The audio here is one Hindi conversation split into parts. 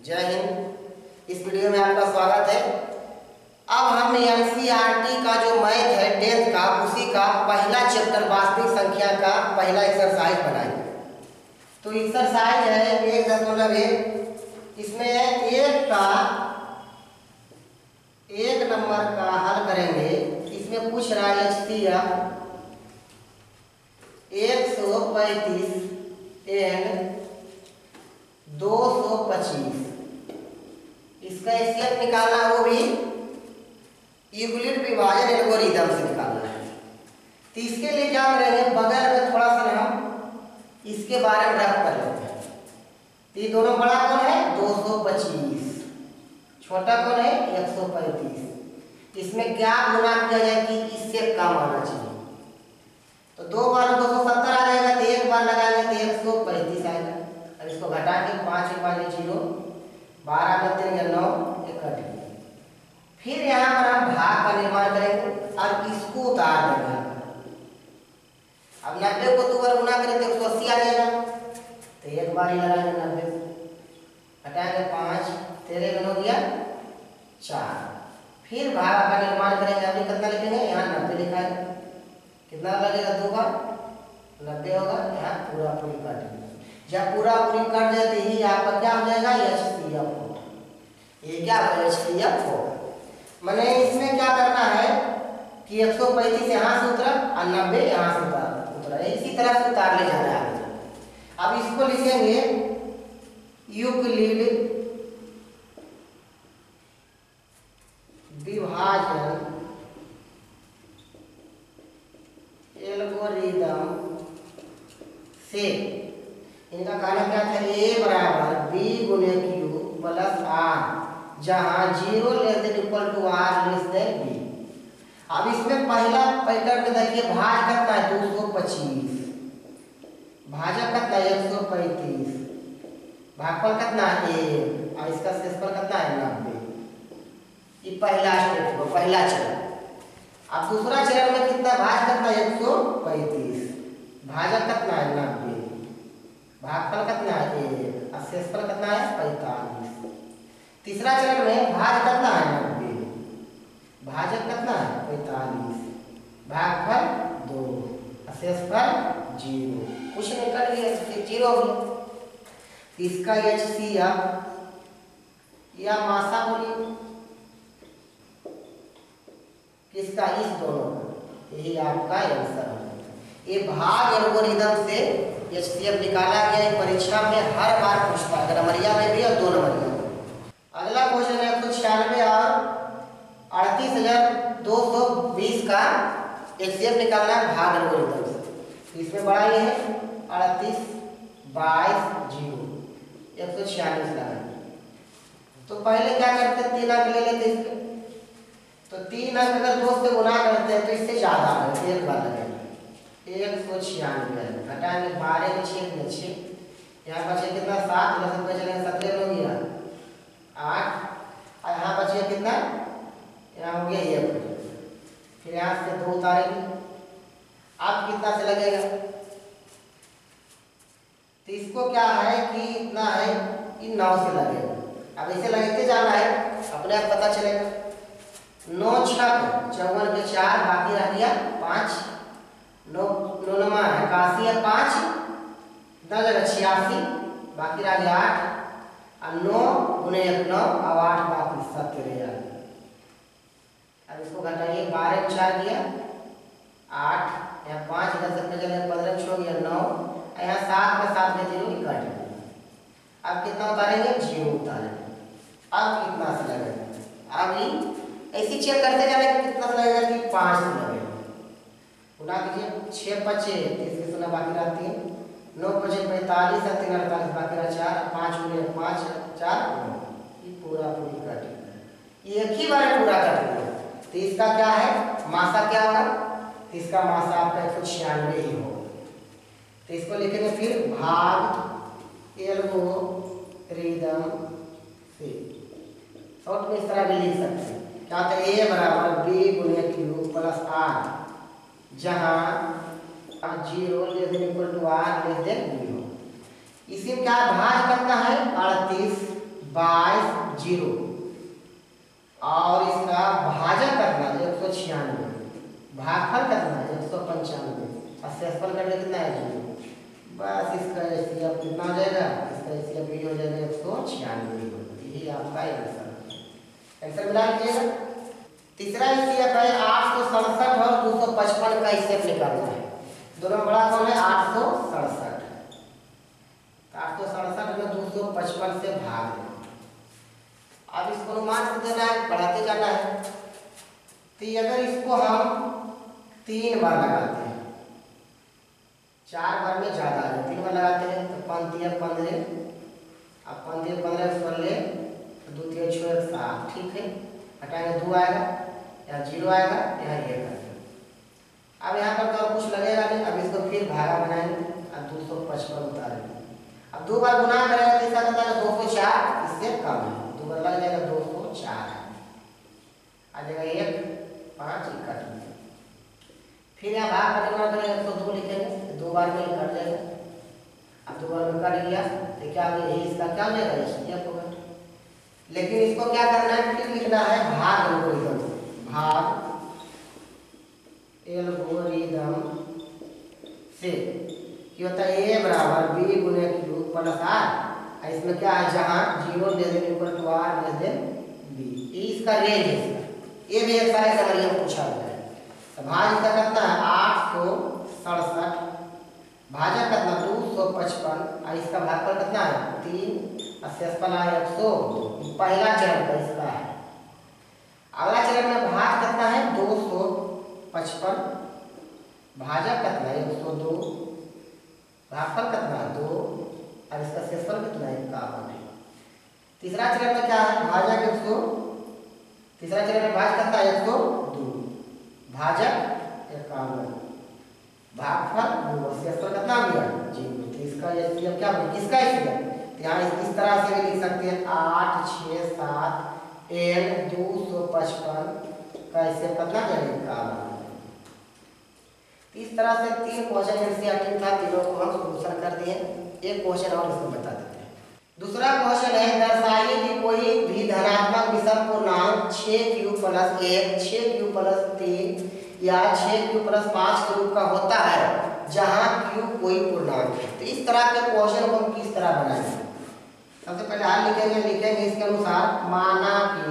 जय हिंद। इस वीडियो में आपका स्वागत है। अब हम एनसीईआरटी का जो मैथ है 10th का, उसी का पहला चैप्टर वास्तविक संख्या का पहला एक्सरसाइज बनाएंगे। तो एक्सरसाइज है 1.1। इसमें एक नंबर का हल करेंगे। इसमें पूछ रहा है HCF 135 एंड 225। इसका HCF निकालना है, वो भी यूक्लिड विभाजन एल्गोरिथम से निकालना है। तो इसके लिए क्या करेंगे, बगल में थोड़ा सा हम इसके बारे में रफ कर लेते हैं। तो ये दोनों बड़ा कौन है 225, छोटा कौन है 135। इसमें क्या गुना किया जाए कि इससे कम आना चाहिए। तो 2 बार 270 आ जाएगा, तो एक बार लगाएंगे तो 135 आएगा। अब इसको घटा के 5 के बाद 0, 12 में 3 9 1 कट गया। फिर यहाँ पर हम भाग का निर्माण करेंगे और इसको उतार देंगे। अब 90 को 2 बार गुना करें तो 180 आ जाएगा। तो एक बार ही लगाएंगे 90 घटाएंगे 5, 13 हो गया 4। फिर भाग का निर्माण करेंगे। अभी कितना लिखेंगे, यहाँ 90 लिखा है, कितना लगेगा 2 बार 90 होगा। यहाँ पूरा पूरी काट देंगे। जब पूरा पूरी कट जाए तो ही आपका क्या हो जाएगा HCF होगा। ये क्या होगा HCF होगा। मैंने इसमें क्या करना है कि 135 यहाँ से उतरा और 90 यहाँ से उतरा, इसी तरह से उतार ले जाना है। अब इसको लिखेंगे यूक्लिड विभाजन एल्गोरिथम से। इनका कहना क्या था, A बराबर B गुने Q प्लस R, जहाँ 0 ≤ R B। अब इसमें पहला पैटर्न में देखिए, भाज कितना है 225, भाजक कितना है 135, भागफल कितना है 1 और इसका शेषफल कितना है 90। ये पहला स्टेप हुआ, पहला चरण। अब दूसरा चरण में कितना भाज कितना है 135, भाजक कितना है 90, भागफल कितना है 1 और शेषफल कितना है 45। तीसरा चरण में भाज कितना है 90, भाजक कितना है 45, भागफल 2 और शेषफल 0। कुछ नहीं, कट गया 0 हो गया। इसका HCF या मासा बोलिए किसका, इस दोनों का। यही आपका आंसर है। ये भाग एल्गोरिथम से HCF निकाला गया। परीक्षा में हर बार पूछता है, अगर नंबरिया में भी और 2 नंबरिया में। अगला क्वेश्चन है 196 और 38,220 का HCF निकालना है भाग एल्गोरिथम से। इसमें बड़ा ये है 38 22 0 146 लगाए। तो पहले क्या करते हैं, 3 अंक ले लेते इसके। तो 3 अंक अगर 2 से गुना करते हैं तो इससे ज्यादा है, एक बार लगेगा 196 घटाएंगे 12 में 6 में 6, यहाँ बचे कितना 7, इधर से चलेंगे 17 हो गया 8 और यहाँ बचे कितना, यहाँ हो गया 1। फिर यहाँ से 2 उतारेंगे। अब कितना से लगेगा, तो इसको क्या है कि इतना है कि 9 से लगेगा। अब इसे लगते जाना है, अपने आप पता चलेगा। 9 6 54 के 4 बाकी रह गया 5, 9 9 है 81 है 5 कितना जगह 86 बाकी रह गया 8 और 9 गुने 1 9 और 8 बाकी 17। अब इसको घटाइए, 12 में 4 गया 8, यहाँ 5 इधर से चले 15 में 6 गया 9, यहाँ 7 में 7 में 0 कट गया। अब कितना उतारेंगे 0 उतारेंगे। अब कितना से लगेगा, अभी ऐसी चेक करते जाने कितना से लगेगा कि 5 से लगेगा। गुना कीजिए 6 बचे 30 के 16 बाकी रहती है, 9 बचे 45 और 3 48 बाकी रहा 4, 5 गुने 5 4 9। ये पूरा पूरी कट गया, एक ही बार पूरा कट गया। तो इसका क्या है मासा, क्या होगा, तो इसका मासा आपका 196 ही होगा। तो इसको लिखेंगे फिर भाग एल्गोरिथम से। शॉर्ट में इस तरह भी लिख सकते हैं, क्या होता है A बराबर B गुने Q प्लस R, जहाँ 0 ≤ R <0। इसी में क्या भाज करना है 38 22 जीरो और इसका भाजक कितना 196, भागफल कितना 195 और शेषफल करके कितना है 0। बस इसका एचसीएफ कितना हो जाएगा, इसका एचसीएफ भी हो जाएगा 196। यही आपका आंसर मिला लीजिएगा। तीसरा एचसीएफ है 867 और 255 का एचसीएफ निकालना है। दोनों में बड़ा कौन है 867। 867 में 255 से भाग देना। अब इसको अनुमान से देना है, बढ़ाते जाना है। तो अगर इसको हम 3 बार लगाते हैं, 4 बार में ज्यादा है, 3 बार लगाते हैं तो 5 3 15, अब 5 3 15 कर ले तो 2 3 6 7, ठीक है। हटाएंगे 2 आएगा, यहाँ 0 आएगा, यहाँ 1 आएगा। अब यहाँ पर तो कुछ लगेगा नहीं। अब इसको फिर भागा बनाएंगे, अब 255 उतारेंगे। अब 2 बार गुना करेंगे तो इसका कितना है 204, इससे कम है। 2 बार लग जाएगा 204 आ जाएगा 1 5 61। फिर यहाँ भाग करके गुना करेंगे तो 2 लिखेंगे, 2 बार में कट जाएगा। अब 2 बार में कट गया तो क्या यही इसका क्या हो जाएगा एचसीएफ होगा। लेकिन इसको क्या करना है, फिर लिखना है भाग एल्गोरिथम। भाग एल्गोरिथम से क्या होता है a बराबर b गुने q प्लस r। इसमें क्या है जहां 0 less than equal to r less than b, इसका रेंज है। ये भी एक सारे समरिया में पूछा गया है। तो भाग इसका कितना है 867, भाजक कितना 255 और इसका भागफल कितना है 3 और शेषफल है 102। पहला चरण का इसका है। अगला चरण में भाग कितना है 255, भाजक कितना है 102, भागफल कितना है 2 और इसका शेषफल कितना है 51 है। तीसरा चरण में क्या है भाजक 100, तीसरा चरण में भाज कितना है 102, भाजक 51, भागफल 2 और शेषफल कितना हो गया 0। तो इसका एचसीएफ क्या होगा, किसका एचसीएफ यहाँ इस तरह से भी लिख सकते हैं 8 6 7 n 255 का एचसीएफ कितना जाएगा 51। इस तरह से 3 क्वेश्चन एनसीईआरटी था, तीनों को हम सॉल्यूशन कर दिए। एक क्वेश्चन और इसको बता देते हैं। दूसरा क्वेश्चन है दर्शाइए कि कोई भी धनात्मक विषम पूर्णांक 6q + 1 6q + 3 या 6q + 5 के रूप का होता है जहां q कोई पूर्णांक है। तो इस तरह के क्वेश्चन को हम किस तरह बनाएंगे। सबसे पहले हाल लिखेंगे इसके अनुसार माना कि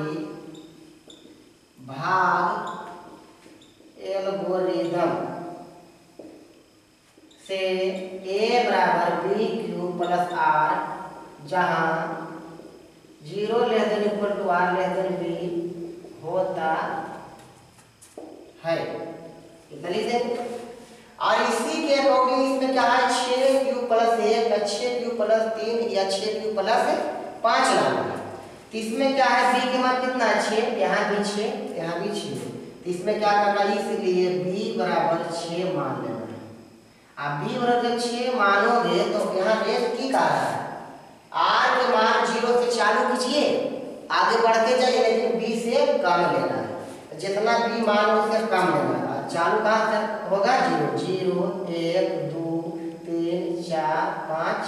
भाग एल्गोरिथम से a बराबर bq + r जहां 0 less than equal to r less than b होता है। इतनी से और इसी के अकॉर्डिंग इसमें क्या है 6q + 1 6q + 3 या 6q + 5 लाना है। तो इसमें क्या है b के मान कितना है 6, यहाँ भी 6 यहाँ भी 6। तो इसमें क्या करना है इसलिए b बराबर 6 मान लेना है। आप b बराबर जब 6 मानोगे तो यहाँ रेंज की कहा है r के मान 0 से चालू कीजिए, आगे बढ़ते जाइए, लेकिन b से कम लेना है। जितना b मान उससे कम लेना है। चालू कहाँ से होगा 0 0 1 2 3 4 5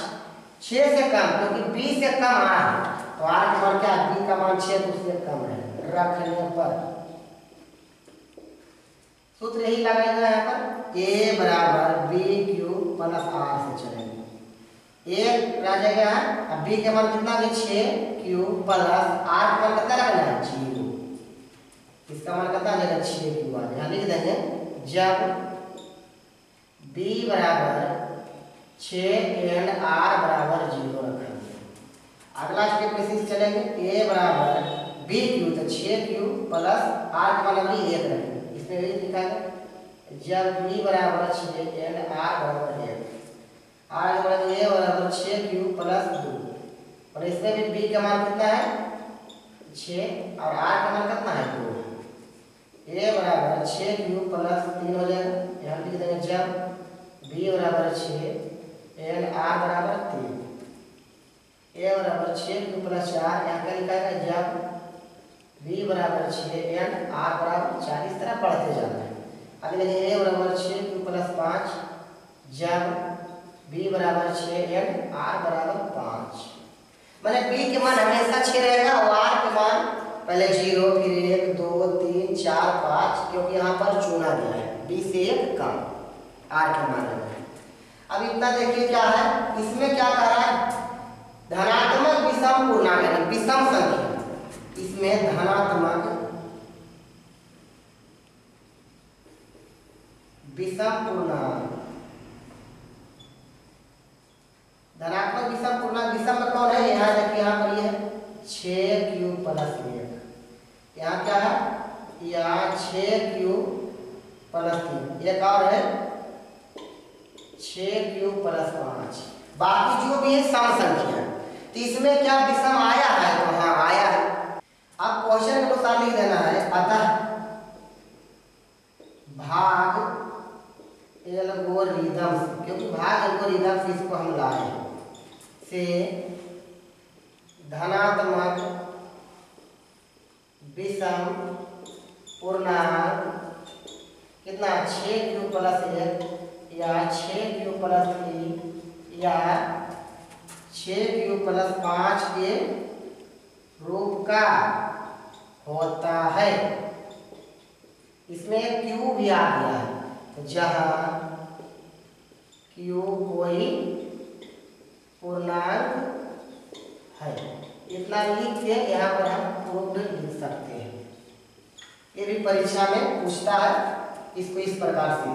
6 से कम, क्योंकि b से कम r है तो r का मान क्या है b का मान 6 तो उससे कम है। रखने पर सूत्र यही लगाएगा यहाँ पर a बराबर bq + r से चलेंगे। एक रह जाएगा अब b के मान कितना है 6q + r का मान कितना लगना है 0, इसका मान कितना आ जाएगा 6q आ। यहाँ लिख देंगे जब b बराबर 6n r बराबर 0 रखेंगे। अगला स्टेप में चलेंगे a बराबर bq तो 6q + r का मान 1 रखेंगे। इसमें भी लिखा है जब b बराबर 6n r बराबर 1 आगे बढ़ेंगे a बराबर 6q + 2 और इसमें भी b का मान कितना है 6 और r का मान कितना है 2। a बराबर 6q + 3 हो जाएगा। यहाँ लिख देंगे जब b बराबर 6 n r बराबर 3 a बराबर 6q + 4 यहाँ क्या लिखा है जब b बराबर 6 n r बराबर 4। इस तरह पढ़ते जाना है। अगले a बराबर 6q + 5 जब b बराबर 6 n r बराबर 5। मैंने b के मान हमेशा 6 पहले 0 फिर 1 2 3 4 5, क्योंकि यहाँ पर चुना गया है 20 से 1 कम आर के मामले में। अब इतना देखिए क्या है, इसमें क्या कह रहा है, धनात्मक विषम पूर्णांक है, विषम संख्या। इसमें धनात्मक विषम पूर्णांक, धनात्मक विषम पूर्णांक, विषम में कौन है, यहाँ देखिए यहाँ पर ये 6q प्लस 1, यहाँ क्या है, यहाँ 6q प्लस 3, एक और है 6q प्लस 5। बाकी जो भी है सम संख्या, तो इसमें क्या विषम आया है, तो हाँ आया है। अब क्वेश्चन के अनुसार लिख देना है, अतः भाग एल्गोरिदम से, क्योंकि भाग एल्गोरिदम से इसको हम लाए से धनात्मक विषम पूर्णांक कितना 6q प्लस 1 या 6q प्लस 3 या 6q प्लस 5 के रूप का होता है। इसमें एक q भी आ गया है, तो जहाँ q कोई पूर्णांक है, इतना लिख के यहाँ पर हम प्रूफ लिख सकते हैं। ये भी परीक्षा में पूछता है, इसको इस प्रकार से